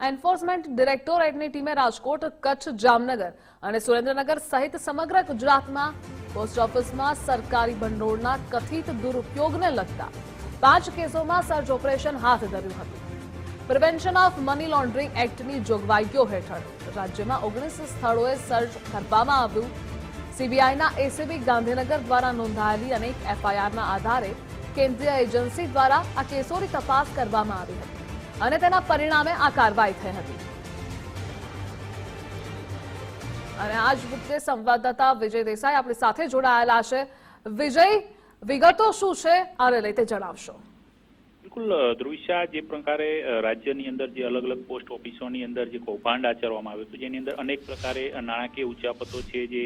Enforcement ડિરેક્ટોરેટની ટીમે રાજકોટ, કચ્છ, જામનગર અને સુરેન્દ્રનગર સહિત સમગ્ર ગુજરાતમાં પોસ્ટ ઓફિસમાં સરકારી ભંડોળના કથિત દુરુપયોગને લગતા 5 કેસોમાં સર્ચ ઓપરેશન હાથ ધર્યું હતું। પ્રિવેન્શન ઓફ મની લોન્ડરિંગ એક્ટની જોગવાઈઓ હેઠળ રાજ્યમાં 19 સ્થળોએ સર્ચ કરવામાં આવ્યું। સીબીઆઈના એસીબી ગાંધીનગર દ્વારા નોંધાયેલી અનેક એફઆઈઆરના આધારે કેન્દ્રીય એજન્સી દ્વારા આ કેસોની તપાસ કરવામાં આવી હતી અને તેના પરિણામે આ કાર્યવાહી થઈ હતી। અને આજ મુદ્દે સંવાદદાતા વિજય દેસાઈ આપણી સાથે જોડાયેલા છે। વિજય, વિગતો શું છે આને લઈને જણાવશો? બિલકુલ ધ્રુવિશા, જે પ્રકારે રાજ્યની અંદર જે અલગ અલગ પોસ્ટ ઓફિસોની અંદર જે કૌભાંડ આચરવામાં આવ્યું હતું, જેની અંદર અનેક પ્રકારે નાણાકીય ઉચાપતો છે, જે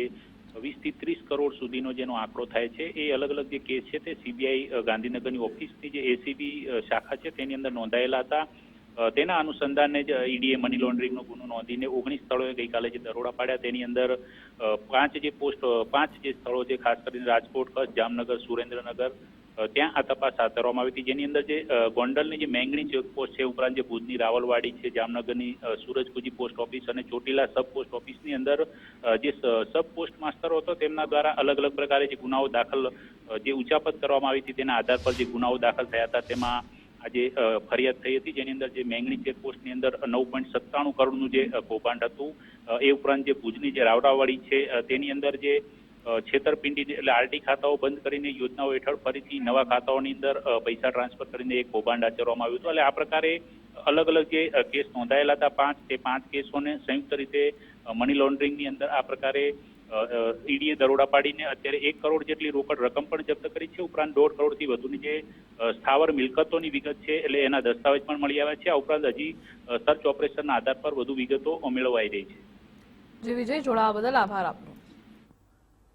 20 થી 30 કરોડ સુધીનો જેનો આંકડો થાય છે, એ અલગ અલગ જે કેસ છે તે સીબીઆઈ ગાંધીનગરની ઓફિસની જે એસીબી શાખા છે તેની અંદર નોંધાયેલા હતા। તેના અનુસંધાને જ ઈડીએ મની લોન્ડરિંગનો ગુનો નોંધીને 19 સ્થળોએ ગઈકાલે જે દરોડા પાડ્યા, તેની અંદર 5 જે સ્થળો છે, ખાસ કરીને રાજકોટ, કચ્છ, જામનગર, સુરેન્દ્રનગર, ત્યાં આ તપાસ હાથ ધરવામાં આવી હતી। જેની અંદર જે ગોંડલની જે મેંગણી ચેકપોસ્ટ છે, ઉપરાંત જે ભુજની રાવલવાડી છે, જામનગરની સુરજકુજી પોસ્ટ ઓફિસ અને ચોટીલા સબ પોસ્ટ ઓફિસની અંદર જે સબ પોસ્ટ માસ્તરો હતો તેમના દ્વારા અલગ અલગ પ્રકારે જે ગુનાઓ દાખલ, જે ઉચાપત કરવામાં આવી હતી તેના આધાર પર જે ગુનાઓ દાખલ થયા હતા, તેમાં આજે ફરિયાદ થઈ હતી। જેની અંદર જે મેંગણી ચેકપોસ્ટની અંદર 9.97 કરોડનું જે કૌભાંડ હતું, એ ઉપરાંત જે ભુજની જે રાવડાવાડી છે તેની અંદર જે છેતરપિંડી એટલે આરટી ખાતાઓ બંધ કરીને યોજનાઓ હેઠળ ફરીથી નવા ખાતાઓની અંદર પૈસા ટ્રાન્સફર કરીને એક કૌભાંડ આચરવામાં આવ્યું હતું। એટલે આ પ્રકારે અલગ અલગ જે કેસ નોંધાયેલા હતા 5, તે 5 કેસોને સંયુક્ત રીતે મની લોન્ડરિંગની અંદર આ પ્રકારે ઈડીએ દરોડા પાડીને અત્યારે 1 કરોડ જેટલી રોકડ રકમ પણ જપ્ત કરી છે। ઉપરાંત 1.5 કરોડથી વધુની જે સ્થાવર મિલકતોની વિગત છે, એટલે એના દસ્તાવેજ પણ મળી આવ્યા છે। આ ઉપરાંત હજી સર્ચ ઓપરેશનના આધાર પર વધુ વિગતો મેળવાઈ રહી છે। જી વિજય, જોડાવા બદલ આભાર આપનો।